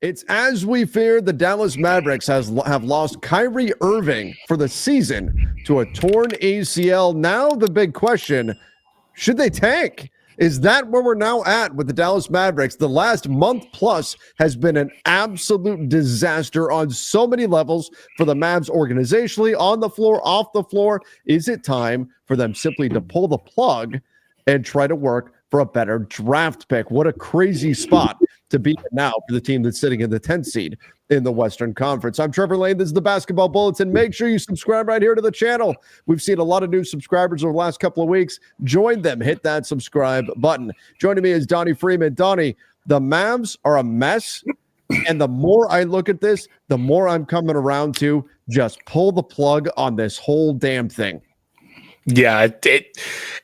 It's as we feared. The Dallas Mavericks have lost Kyrie Irving for the season to a torn ACL. Now the big question, should they tank? Is that where we're now at with the Dallas Mavericks? The last month plus has been an absolute disaster on so many levels for the Mavs organizationally, on the floor, off the floor. Is it time for them simply to pull the plug and try to work for a better draft pick? What a crazy spot to be now for the team that's sitting in the 10th seed in the Western Conference. I'm Trevor Lane. This is the Basketball Bulletin. Make sure you subscribe right here to the channel. We've seen a lot of new subscribers over the last couple of weeks. Join them. Hit that subscribe button. Joining me is Donnie Freeman. Donnie, the Mavs are a mess. And the more I look at this, the more I'm coming around to just pull the plug on this whole damn thing. Yeah,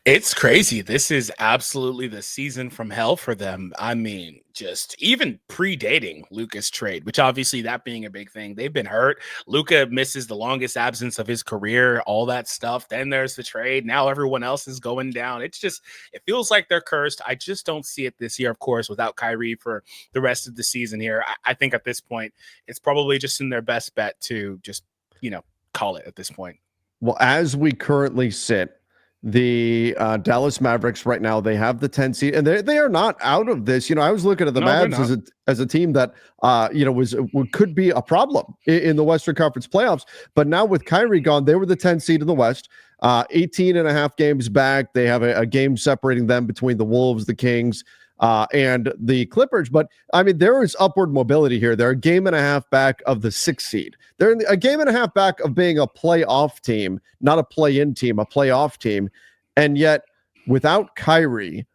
it's crazy. This is absolutely the season from hell for them. I mean, just even predating Luka's trade, which obviously that being a big thing, they've been hurt. Luka misses the longest absence of his career, all that stuff. Then there's the trade. Now everyone else is going down. It feels like they're cursed. I just don't see it this year, of course, without Kyrie for the rest of the season here. I think at this point, it's probably just in their best bet to just, call it at this point. Well, as we currently sit, the Dallas Mavericks right now, they have the 10 seed, and they are not out of this. I was looking at the Mavs as a team that could be a problem in the Western Conference playoffs. But now with Kyrie gone, they were the 10 seed in the West, 18 and a half games back. They have a game separating them between the Wolves, the Kings, and the Clippers. But I mean, there is upward mobility here. They're a game and a half back of the 6th seed. They're a game and a half back of being a playoff team, not a play-in team, a playoff team. And yet, without Kyrie,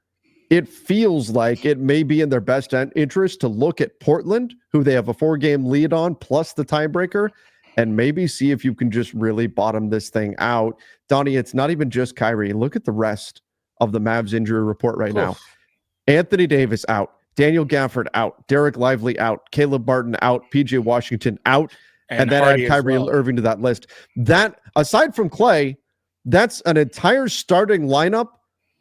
it feels like it may be in their best interest to look at Portland, who they have a 4-game lead on, plus the tiebreaker, and maybe see if you can just really bottom this thing out. Donnie, it's not even just Kyrie. Look at the rest of the Mavs injury report right now. Anthony Davis out, Daniel Gafford out, Derek Lively out, Caleb Barton out, PJ Washington out, and then add Kyrie Irving to that list. That, aside from Clay, that's an entire starting lineup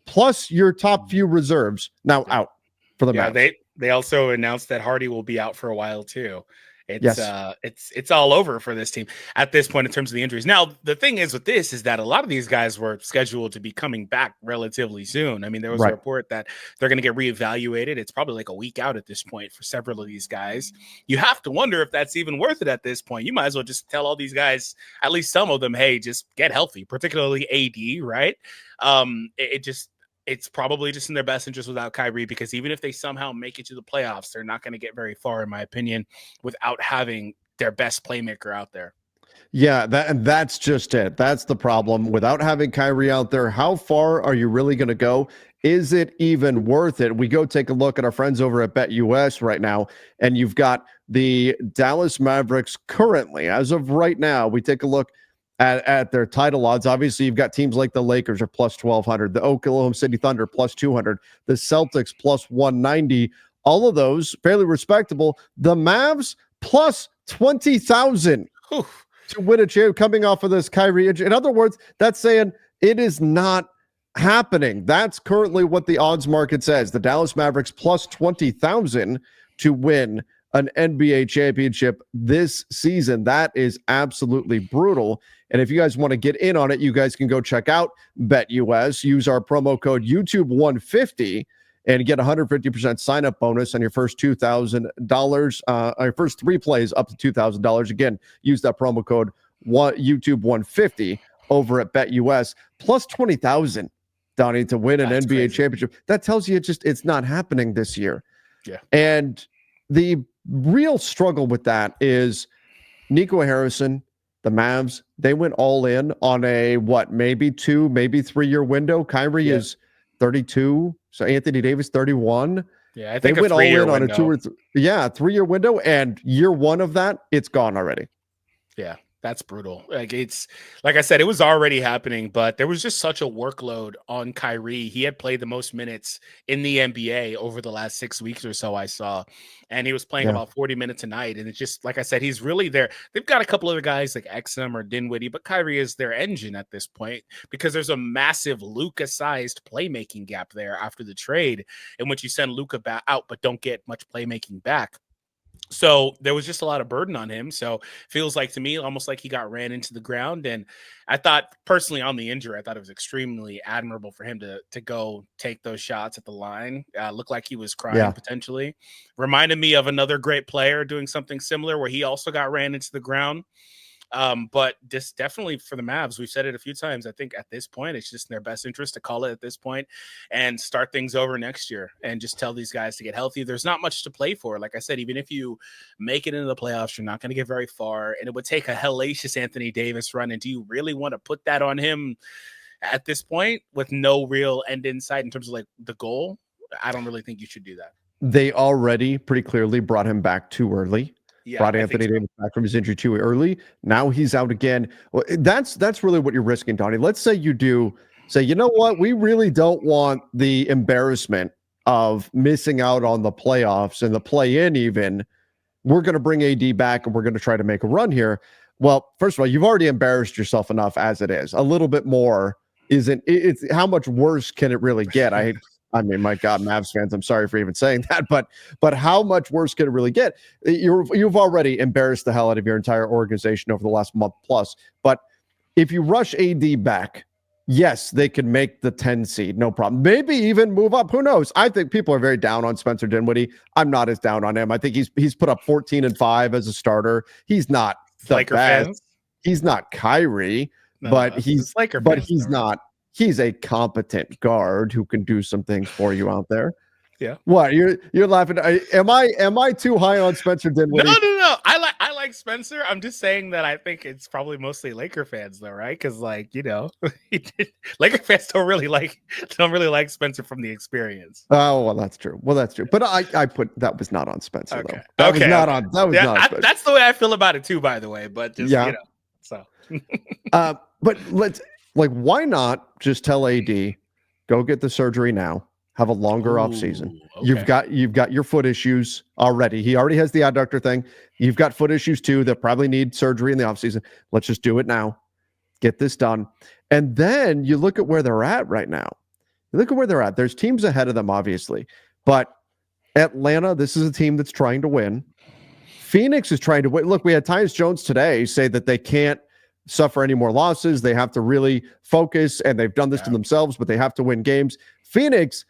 plus your top few reserves now out for the Mavs. They also announced that Hardy will be out for a while too. It's all over for this team at this point in terms of the injuries. Now, the thing is with this is that a lot of these guys were scheduled to be coming back relatively soon. I mean, there was a report that they're going to get reevaluated. It's probably like a week out at this point for several of these guys. You have to wonder if that's even worth it at this point. You might as well just tell all these guys, at least some of them, hey, just get healthy, particularly AD, right? It's probably just in their best interest without Kyrie, because even if they somehow make it to the playoffs, they're not going to get very far, in my opinion, without having their best playmaker out there. Yeah, that's just it. That's the problem. Without having Kyrie out there, how far are you really going to go? Is it even worth it? We go take a look at our friends over at BetUS right now, and you've got the Dallas Mavericks currently, as of right now, we take a look at their title odds. Obviously, you've got teams like the Lakers are plus 1,200, the Oklahoma City Thunder plus 200, the Celtics plus 190. All of those fairly respectable. The Mavs plus 20,000 to win a chair coming off of this Kyrie. In other words, that's saying it is not happening. That's currently what the odds market says. The Dallas Mavericks plus 20,000 to win an NBA championship this season. That is absolutely brutal. And if you guys want to get in on it, you guys can go check out BetUS. Use our promo code YouTube150 and get 150% sign-up bonus on your first $2,000. Your first 3 plays up to $2,000. Again, use that promo code YouTube150 over at BetUS. Plus 20,000, Donnie, to win an NBA championship. That tells you it's not happening this year. Yeah. And the real struggle with that is Nico Harrison, the Mavs, they went all in on a maybe 2, maybe 3-year window. Kyrie is 32, so Anthony Davis 31. Yeah, I think they went all in on a 2 or 3. Yeah, 3-year window, and year 1 of that, it's gone already. Yeah. That's brutal. Like I said, it was already happening, but there was just such a workload on Kyrie. He had played the most minutes in the NBA over the last 6 weeks or so, I saw, and he was playing about 40 minutes a night. And it's just, like I said, he's really there. They've got a couple other guys like Exum or Dinwiddie, but Kyrie is their engine at this point because there's a massive Luka-sized playmaking gap there after the trade in which you send Luka out, but don't get much playmaking back. So there was just a lot of burden on him. So feels like to me almost like he got ran into the ground. And I thought personally on the injury, I thought it was extremely admirable for him to go take those shots at the line. Looked like he was crying potentially. Reminded me of another great player doing something similar where he also got ran into the ground. But this definitely for the Mavs, we've said it a few times. I think at this point, it's just in their best interest to call it at this point and start things over next year and just tell these guys to get healthy. There's not much to play for. Like I said, even if you make it into the playoffs, you're not going to get very far. And it would take a hellacious Anthony Davis run. And do you really want to put that on him at this point with no real end in sight in terms of like the goal? I don't really think you should do that. They already pretty clearly brought him back too early. Yeah, brought Anthony Davis back from his injury too early. Now he's out again. Well, that's really what you're risking, Donnie. Let's say you do say, you know what, we really don't want the embarrassment of missing out on the playoffs and the play-in even. We're going to bring AD back and we're going to try to make a run here. Well, first of all, you've already embarrassed yourself enough as it is. A little bit more isn't. It's how much worse can it really get? I mean, my God, Mavs fans, I'm sorry for even saying that, but how much worse can it really get? You've already embarrassed the hell out of your entire organization over the last month plus. But if you rush AD back, yes, they can make the 10 seed, no problem. Maybe even move up. Who knows? I think people are very down on Spencer Dinwiddie. I'm not as down on him. I think he's put up 14 and 5 as a starter. He's not the Laker best. fans? He's not Kyrie, but he's not. He's a competent guard who can do some things for you out there. Yeah. What you're laughing? Am I too high on Spencer Dinwiddie? No. I like Spencer. I'm just saying that I think it's probably mostly Laker fans though, right? Because Laker fans don't really like Spencer from the experience. Oh well, that's true. But I put that was not on Spencer though. That was not on Spencer. That's the way I feel about it too, by the way. But just so. But let's. Like, why not just tell AD, go get the surgery now, have a longer off season. Okay. You've got your foot issues already. He already has the adductor thing. You've got foot issues too that probably need surgery in the off season. Let's just do it now. Get this done. And then you look at where they're at right now. You look at where they're at. There's teams ahead of them, obviously. But Atlanta, this is a team that's trying to win. Phoenix is trying to win. Look, we had Tyus Jones today say that they can't suffer any more losses. They have to really focus, and they've done this to themselves, but they have to win games. Phoenix,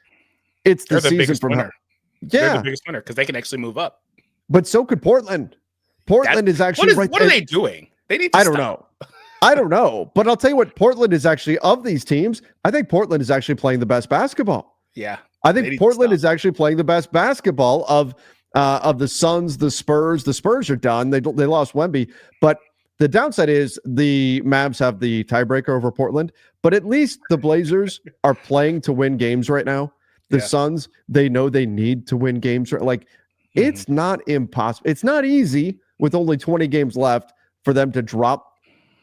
it's the season from winner. They're the biggest winner because they can actually move up. But so could Portland. Portland is actually what are they doing? They need to I don't know. But I'll tell you what, Portland is actually, of these teams, I think Portland is actually playing the best basketball. Yeah. I think Portland is actually playing the best basketball of the Suns, the Spurs. The Spurs are done. They lost Wemby, but the downside is the Mavs have the tiebreaker over Portland, but at least the Blazers are playing to win games right now. The Suns, they know they need to win games. It's not impossible. It's not easy with only 20 games left for them to drop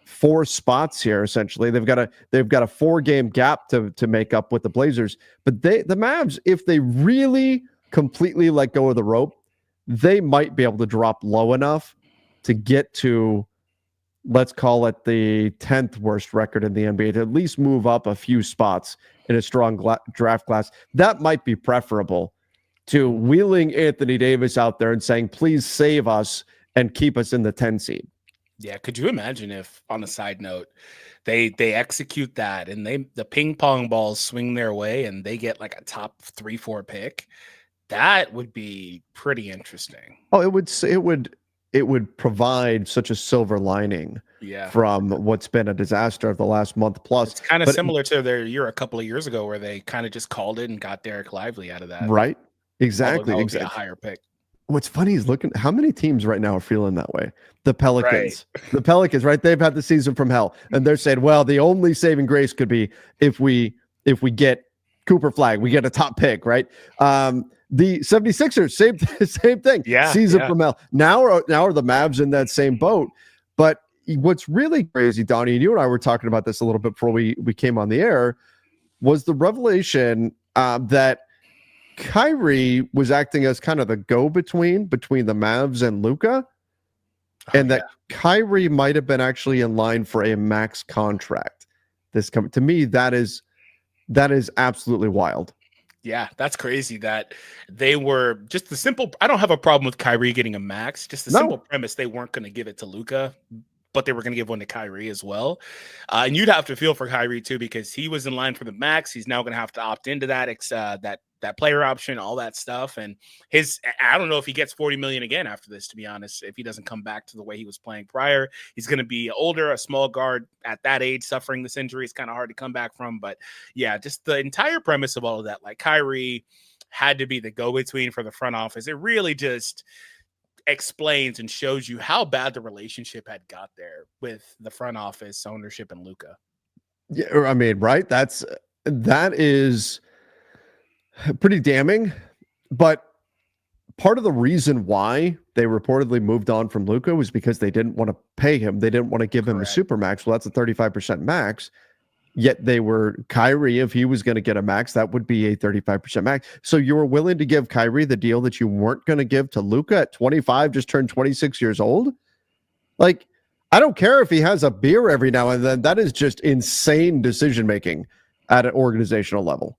4 spots here. Essentially, they've got a 4-game gap to make up with the Blazers. But the Mavs, if they really completely let go of the rope, they might be able to drop low enough to get to, let's call it the 10th worst record in the NBA, to at least move up a few spots in a strong draft class. That might be preferable to wheeling Anthony Davis out there and saying, please save us and keep us in the 10 seed. Yeah. Could you imagine if, on a side note, they execute that and the ping pong balls swing their way and they get like a top 3-4 pick? That would be pretty interesting. Oh, it would provide such a silver lining from what's been a disaster of the last month plus. It's kind of similar to their year a couple of years ago where they kind of just called it and got Derek Lively out of that. Right. Exactly. A higher pick. What's funny is looking how many teams right now are feeling that way. The Pelicans. Right. The Pelicans, right? They've had the season from hell. And they're saying, well, the only saving grace could be if we get Cooper Flag, we get a top pick, right? The 76ers, same thing. Season from hell. Now are the Mavs in that same boat. But what's really crazy, Donnie, and you and I were talking about this a little bit before we came on the air, was the revelation that Kyrie was acting as kind of the go-between between the Mavs and Luka, and that Kyrie might have been actually in line for a max contract. To me, that is absolutely wild. Yeah, that's crazy that they were just the simple. I don't have a problem with Kyrie getting a max. Just the simple No. premise they weren't going to give it to Luca, but they were going to give one to Kyrie as well. And you'd have to feel for Kyrie too because he was in line for the max. He's now going to have to opt into that player option, all that stuff. And I don't know if he gets 40 million again after this. To be honest, if he doesn't come back to the way he was playing prior, he's going to be older, a small guard at that age, suffering this injury. It's kind of hard to come back from. But yeah, just the entire premise of all of that, like Kyrie had to be the go-between for the front office. It really just explains and shows you how bad the relationship had got there with the front office, ownership, and Luca. Yeah, I mean, right? That is pretty damning. But part of the reason why they reportedly moved on from Luca was because they didn't want to pay him. They didn't want to give him a super max. Well, that's a 35% max. Yet they were Kyrie. If he was going to get a max, that would be a 35% max. So you were willing to give Kyrie the deal that you weren't going to give to Luca at 25, just turned 26 years old. Like, I don't care if he has a beer every now and then. That is just insane decision making at an organizational level.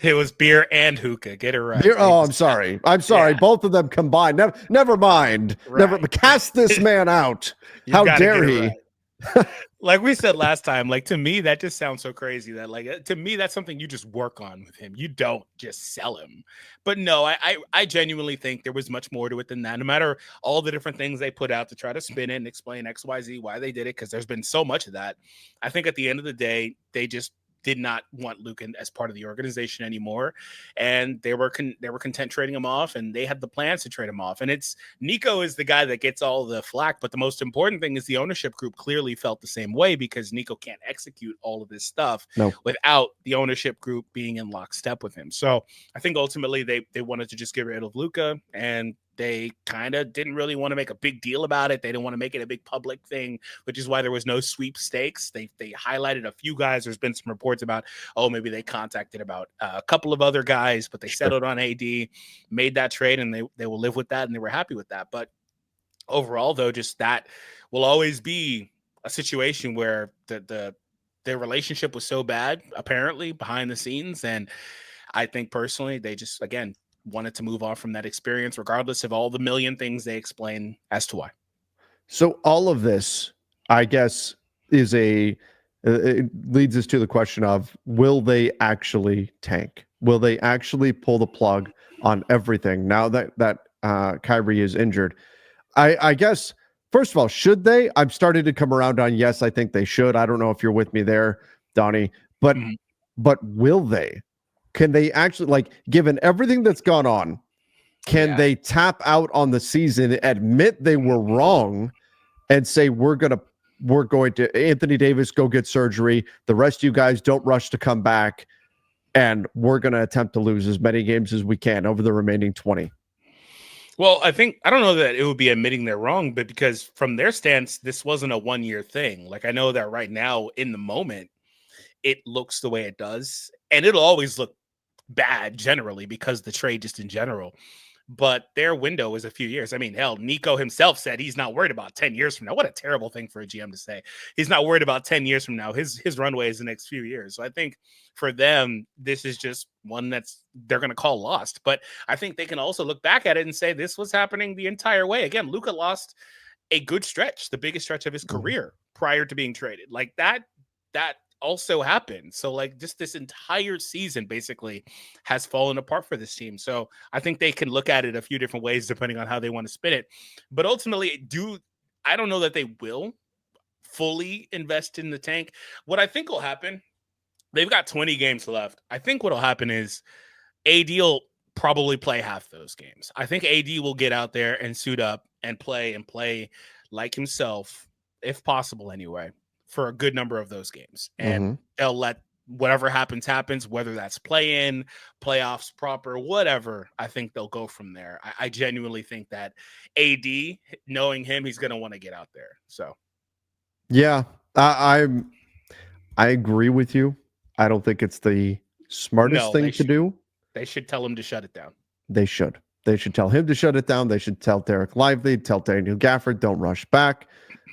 It was beer and hookah. Get it right. I'm sorry. Yeah. Both of them combined. Never mind. Right. Never cast this man out. How dare he? Right. Like we said last time, like to me, that just sounds so crazy that like to me, that's something you just work on with him. You don't just sell him. But no, I genuinely think there was much more to it than that. No matter all the different things they put out to try to spin it and explain XYZ why they did it, because there's been so much of that. I think at the end of the day, they just did not want Luke as part of the organization anymore, and they were content trading him off, and they had the plans to trade him off. And it's Nico is the guy that gets all the flack, but the most important thing is the ownership group clearly felt the same way because Nico can't execute all of this stuff without the ownership group being in lockstep with him. So I think ultimately they wanted to just get rid of Luka, and they kind of didn't really want to make a big deal about it. They didn't want to make it a big public thing, which is why there was no sweepstakes. They highlighted a few guys. There's been some reports about, maybe they contacted about a couple of other guys, but they settled on AD, made that trade, and they will live with that, and they were happy with that. But overall, though, just that will always be a situation where their relationship was so bad, apparently, behind the scenes. And I think personally, they just, again, wanted to move on from that experience, regardless of all the million things they explain as to why. So all of this, I guess, is it leads us to the question of, will they actually tank? Will they actually pull the plug on everything now that Kyrie is injured? I guess, first of all, should they? I've started to come around on, yes, I think they should. I don't know if you're with me there, Donnie, but will they? Can they actually, like, given everything that's gone on, can they tap out on the season, admit they were wrong, and say, we're going to Anthony Davis, go get surgery. The rest of you guys don't rush to come back. And we're going to attempt to lose as many games as we can over the remaining 20. Well, I don't know that it would be admitting they're wrong, but because from their stance, this wasn't a 1-year thing. Like, I know that right now in the moment, it looks the way it does, and it'll always look bad generally because the trade just in general. But their window is a few years. I mean, hell, Nico himself said he's not worried about 10 years from now. What a terrible thing for a GM to say. He's not worried about 10 years from now. His runway is the next few years. So I think for them, this is just one they're going to call lost. But I think they can also look back at it and say this was happening the entire way. Again, Luka lost a good stretch, the biggest stretch of his career prior to being traded. Like that also happened. So like just this entire season basically has fallen apart for this team. So I think they can look at it a few different ways depending on how they want to spin it. But ultimately, I don't know that they will fully invest in the tank. What I think will happen, they've got 20 games left. I think what will happen is AD will probably play half those games. I think AD will get out there and suit up and play like himself, if possible anyway, for a good number of those games. And they'll let whatever happens, whether that's play-in, playoffs proper, whatever. I think they'll go from there. I genuinely think that AD, knowing him, he's going to want to get out there. So, yeah, I agree with you. I don't think it's the smartest thing to do. They should tell him to shut it down. They should tell him to shut it down. They should tell Derek Lively, tell Daniel Gafford, don't rush back.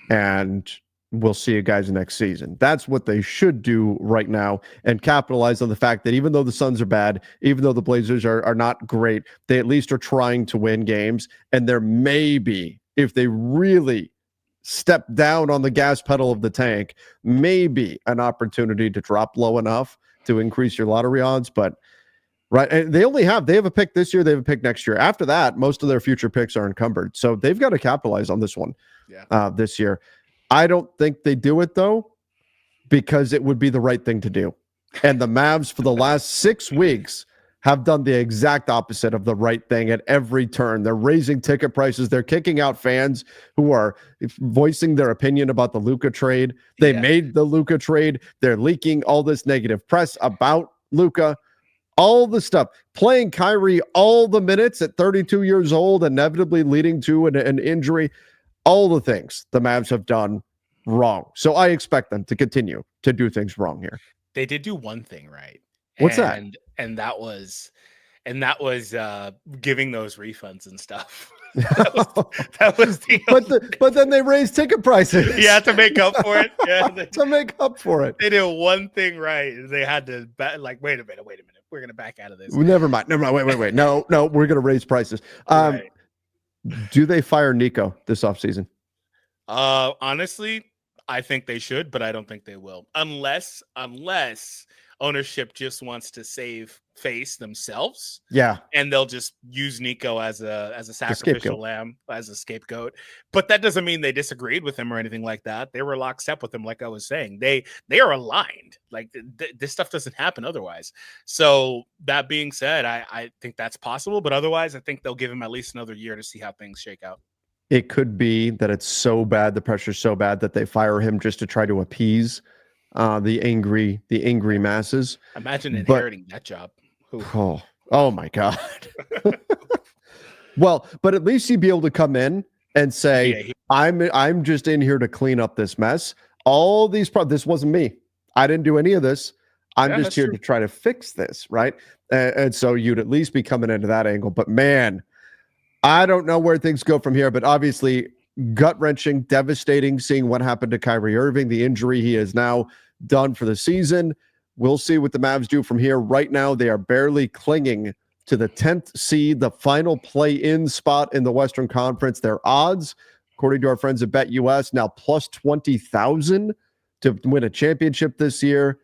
And we'll see you guys next season. That's what they should do right now and capitalize on the fact that even though the Suns are bad, even though the Blazers are not great, they at least are trying to win games. And there may be, if they really step down on the gas pedal of the tank, maybe an opportunity to drop low enough to increase your lottery odds. But right, and they have a pick this year, they have a pick next year. After that, most of their future picks are encumbered. So they've got to capitalize on this one this year. I don't think they do it, though, because it would be the right thing to do. And the Mavs, for the last 6 weeks, have done the exact opposite of the right thing at every turn. They're raising ticket prices. They're kicking out fans who are voicing their opinion about the Luka trade. They made the Luka trade. They're leaking all this negative press about Luka. All the stuff, playing Kyrie all the minutes at 32 years old, inevitably leading to an injury. All the things the Mavs have done wrong. So I expect them to continue to do things wrong here. They did do one thing right. What's that? And that was giving those refunds and stuff. that was the but then they raised ticket prices. Yeah, to make up for it. Yeah, to make up for it. They did one thing right. They had to wait a minute. We're gonna back out of this. Never mind. Wait. No, we're gonna raise prices. Right. Do they fire Nico this offseason? Honestly, I think they should, but I don't think they will. Unless ownership just wants to save face themselves. Yeah. And they'll just use Nico as a sacrificial lamb, as a scapegoat. But that doesn't mean they disagreed with him or anything like that. They were lockstep with him, like I was saying. They are aligned. Like this stuff doesn't happen otherwise. So that being said, I think that's possible. But otherwise, I think they'll give him at least another year to see how things shake out. It could be that it's so bad, the pressure's so bad that they fire him just to try to appease the angry masses. Imagine inheriting that job. Oh my God. Well, but at least you'd be able to come in and say, I'm just in here to clean up this mess. All these this wasn't me. I didn't do any of this. I'm just here to try to fix this, right? And so you'd at least be coming into that angle. But man, I don't know where things go from here, but obviously gut-wrenching, devastating seeing what happened to Kyrie Irving, the injury he is now done for the season. We'll see what the Mavs do from here. Right now, they are barely clinging to the 10th seed, the final play-in spot in the Western Conference. Their odds, according to our friends at BetUS, now plus 20,000 to win a championship this year.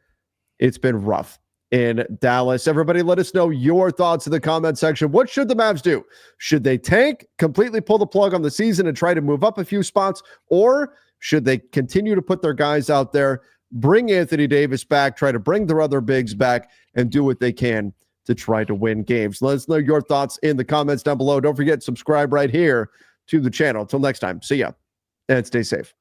It's been rough in Dallas. Everybody, let us know your thoughts in the comment section. What should the Mavs do? Should they tank, completely pull the plug on the season and try to move up a few spots? Or should they continue to put their guys out there, bring Anthony Davis back, try to bring their other bigs back, and do what they can to try to win games? Let us know your thoughts in the comments down below. Don't forget to subscribe right here to the channel. Until next time, see ya, and stay safe.